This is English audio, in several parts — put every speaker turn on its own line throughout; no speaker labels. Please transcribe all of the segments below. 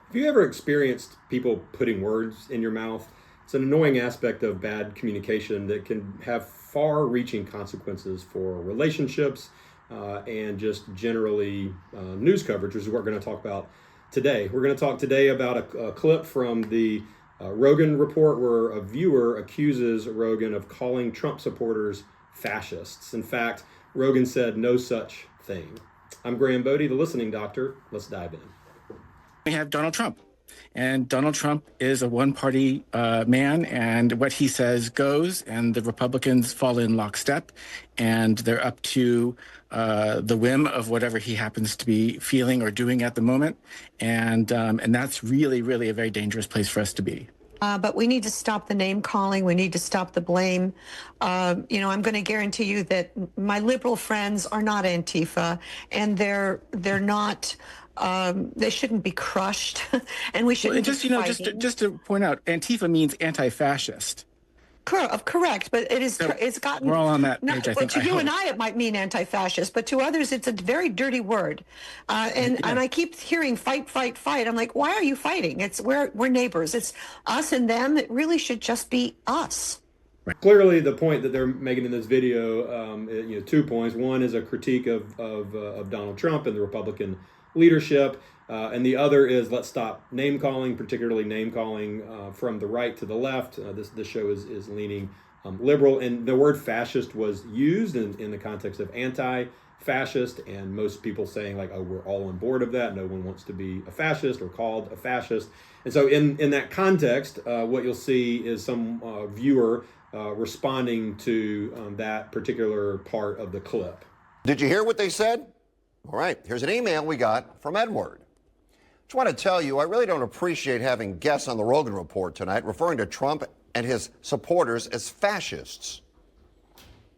Have you ever experienced people putting words in your mouth? It's an annoying aspect of bad communication that can have far reaching consequences for relationships and just generally news coverage, which is what we're going to talk about today. We're going to talk today about a clip from the Roggin Report where a viewer accuses Roggin of calling Trump supporters fascists. In fact, Roggin said no such thing. I'm Graham Bodie, the listening doctor. Let's dive in.
We have Donald Trump. And Donald Trump is a one-party man, and what he says goes, and the Republicans fall in lockstep, and they're up to the whim of whatever he happens to be feeling or doing at the moment. And that's really, really a very dangerous place for us to be.
But we need to stop the name calling. We need to stop the blame. I'm going to guarantee you that my liberal friends are not Antifa, and they're not. They shouldn't be crushed, and we shouldn't.
Well, just to point out, Antifa means anti-fascist.
Correct, but it is.
So
it's gotten.
We're all on that page. I think.
To you and I, it might mean anti-fascist, but to others, it's a very dirty word. And I keep hearing fight, fight, fight. I'm like, why are you fighting? We're neighbors. It's us and them. It really should just be us.
Right. Clearly, the point that they're making in this video, 2 points. One is a critique of Donald Trump and the Republican leadership, and the other is let's stop name calling, particularly name calling from the right to the left. This show is leaning liberal, and the word fascist was used in the context of anti-fascist, and most people saying like, oh, we're all on board of that. No one wants to be a fascist or called a fascist. And so in that context, what you'll see is some viewer responding to that particular part of the clip.
Did you hear what they said? All right, here's an email we got from Edward. Just want to tell you, I really don't appreciate having guests on the Roggin Report tonight referring to Trump and his supporters as fascists.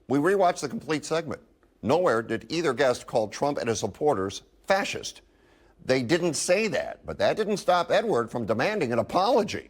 We rewatched the complete segment. Nowhere did either guest call Trump and his supporters fascist. They didn't say that, but that didn't stop Edward from demanding an apology.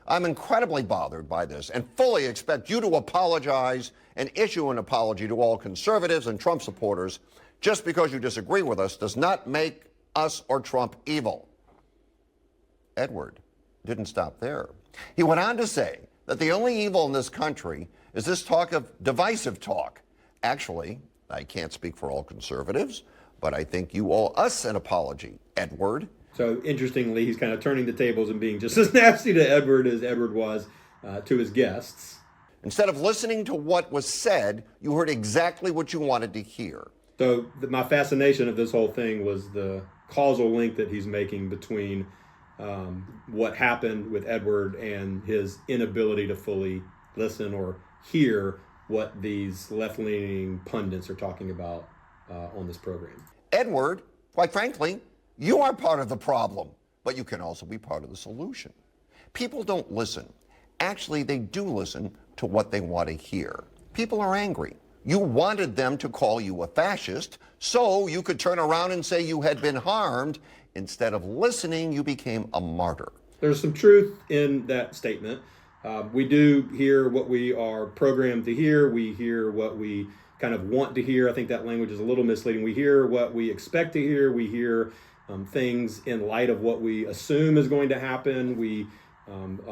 I'm incredibly bothered by this and fully expect you to apologize and issue an apology to all conservatives and Trump supporters. Just because you disagree with us does not make us or Trump evil. Edward didn't stop there. He went on to say that the only evil in this country is this talk of divisive talk. Actually, I can't speak for all conservatives, but I think you owe us an apology, Edward.
So interestingly, he's kind of turning the tables and being just as nasty to Edward as Edward was to his guests.
Instead of listening to what was said, you heard exactly what you wanted to hear.
So my fascination of this whole thing was the causal link that he's making between what happened with Edward and his inability to fully listen or hear what these left-leaning pundits are talking about on this program.
Edward, quite frankly, you are part of the problem, but you can also be part of the solution. People don't listen. Actually, they do listen to what they want to hear. People are angry. You wanted them to call you a fascist so you could turn around and say you had been harmed. Instead of listening, you became a martyr.
There's some truth in that statement. We do hear what we are programmed to hear. We hear what we kind of want to hear. I think that language is a little misleading. We hear what we expect to hear. We hear things in light of what we assume is going to happen. We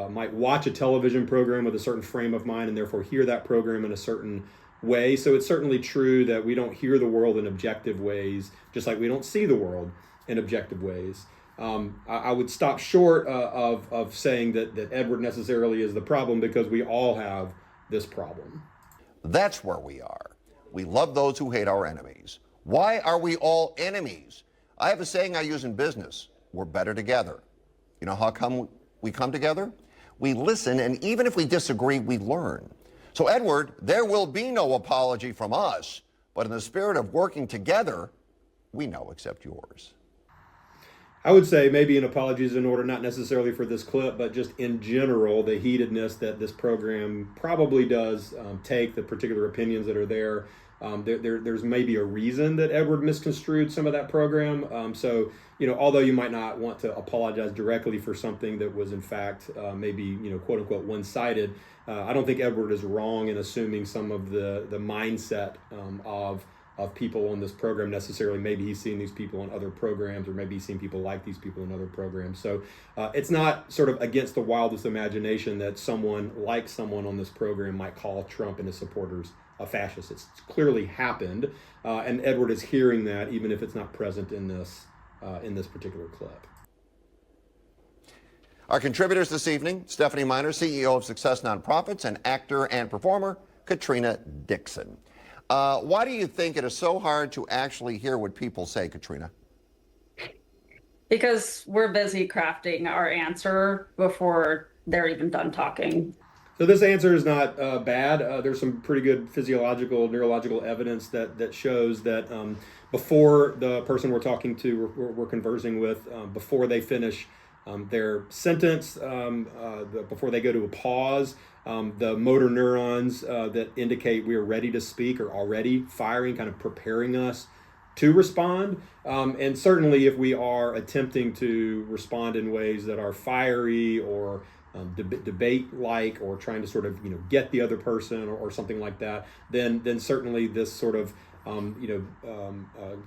might watch a television program with a certain frame of mind and therefore hear that program in a certain way. So it's certainly true that we don't hear the world in objective ways, just like we don't see the world in objective ways. I would stop short of saying that Edward necessarily is the problem, because we all have this problem.
That's where we are. We love those who hate our enemies. Why are we all enemies? I have a saying I use in business: we're better together. You know how come we come together? We listen, and even if we disagree, we learn. So, Edward, there will be no apology from us, but in the spirit of working together, we no accept yours.
I would say maybe an apology is in order, not necessarily for this clip, but just in general, the heatedness that this program probably does take, the particular opinions that are there. There's maybe a reason that Edward misconstrued some of that program. So, although you might not want to apologize directly for something that was in fact maybe, quote unquote, one-sided, I don't think Edward is wrong in assuming some of the mindset of of people on this program necessarily. Maybe he's seen these people on other programs, or maybe he's seen people like these people in other programs. So it's not sort of against the wildest imagination that someone on this program might call Trump and his supporters a fascist. It's clearly happened, and Edward is hearing that, even if it's not present in this particular clip.
Our contributors this evening: Stephanie Miner, CEO of Success Nonprofits, and actor and performer Katrina Dixon. Why do you think it is so hard to actually hear what people say, Katrina?
Because we're busy crafting our answer before they're even done talking.
So this answer is not bad. There's some pretty good physiological, neurological evidence that shows that before the person we're talking to, we're conversing with, before they finish their sentence, before they go to a pause, the motor neurons that indicate we are ready to speak are already firing, kind of preparing us to respond. And certainly if we are attempting to respond in ways that are fiery or debate-like, or trying to sort of get the other person or something like that, then certainly this sort of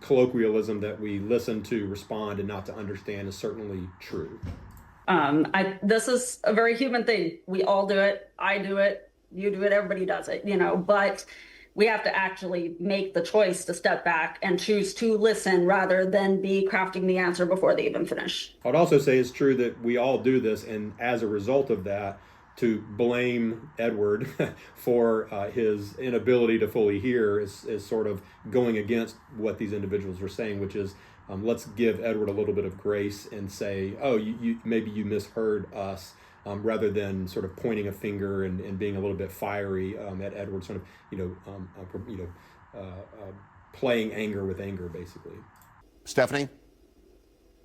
colloquialism that we listen to respond and not to understand is certainly true.
This is a very human thing. We all do it. I do it. You do it. Everybody does it, but we have to actually make the choice to step back and choose to listen rather than be crafting the answer before they even finish.
I'd also say it's true that we all do this, and as a result of that, to blame Edward for his inability to fully hear is sort of going against what these individuals are saying, which is let's give Edward a little bit of grace and say, oh, maybe you misheard us, rather than sort of pointing a finger and being a little bit fiery at Edward, sort of playing anger with anger, basically.
Stephanie?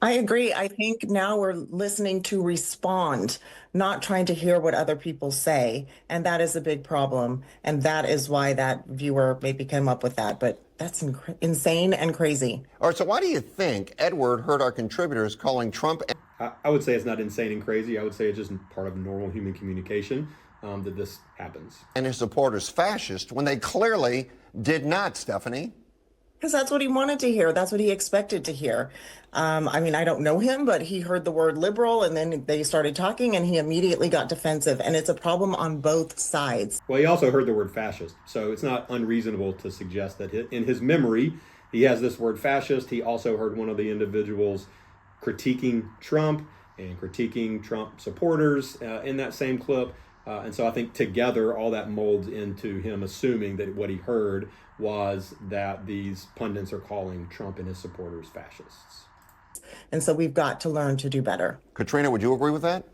I agree. I think now we're listening to respond, not trying to hear what other people say. And that is a big problem. And that is why that viewer maybe came up with that. But that's insane and crazy.
All right, so why do you think Edward heard our contributors calling Trump?
I would say it's not insane and crazy. I would say it's just part of normal human communication that this happens.
And his supporters fascist when they clearly did not, Stephanie?
Because that's what he wanted to hear. That's what he expected to hear. I mean, I don't know him, but he heard the word liberal, and then they started talking, and he immediately got defensive. And it's a problem on both sides.
Well, he also heard the word fascist. So it's not unreasonable to suggest that in his memory, he has this word fascist. He also heard one of the individuals critiquing Trump and critiquing Trump supporters in that same clip. And so I think together, all that molds into him assuming that what he heard was that these pundits are calling Trump and his supporters fascists.
And so we've got to learn to do better.
Katrina, would you agree with that?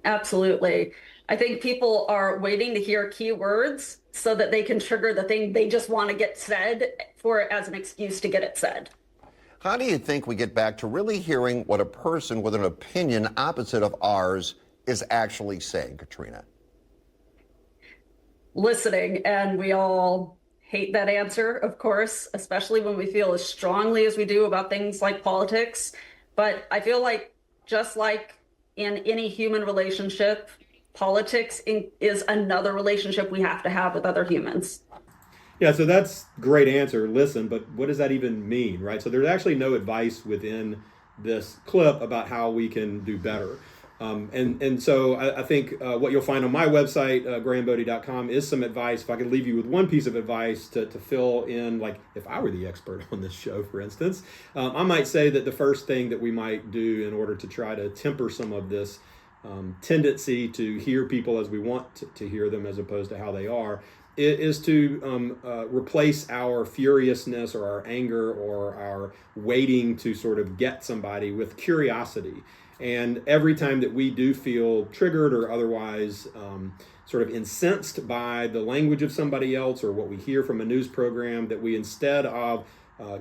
Absolutely. I think people are waiting to hear keywords so that they can trigger the thing they just want to get said as an excuse to get it said.
How do you think we get back to really hearing what a person with an opinion opposite of ours is actually saying, Katrina?
Listening, and we all hate that answer, of course, especially when we feel as strongly as we do about things like politics. But I feel like just like in any human relationship, politics is another relationship we have to have with other humans.
Yeah, so that's a great answer. Listen, but what does that even mean, right? So there's actually no advice within this clip about how we can do better. And so I think what you'll find on my website, grahambodie.com, is some advice. If I could leave you with one piece of advice to fill in, like if I were the expert on this show, for instance, I might say that the first thing that we might do in order to try to temper some of this tendency to hear people as we want to hear them as opposed to how they are, is to replace our furiousness or our anger or our waiting to sort of get somebody with curiosity. And every time that we do feel triggered or otherwise sort of incensed by the language of somebody else or what we hear from a news program, that we, instead of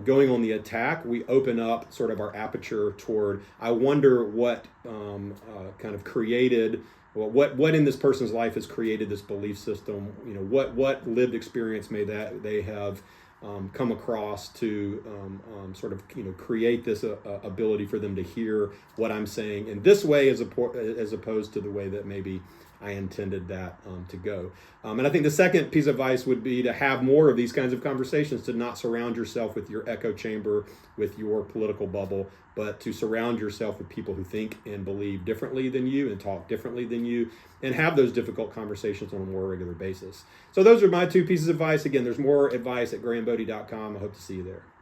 going on the attack, we open up sort of our aperture toward, I wonder what kind of created, well, what in this person's life has created this belief system. You know, what lived experience may that they have come across to sort of create this ability for them to hear what I'm saying in this way as opposed to the way that maybe I intended that to go. And I think the second piece of advice would be to have more of these kinds of conversations, to not surround yourself with your echo chamber, with your political bubble, but to surround yourself with people who think and believe differently than you and talk differently than you, and have those difficult conversations on a more regular basis. So those are my two pieces of advice. Again, there's more advice at grahambodie.com. I hope to see you there.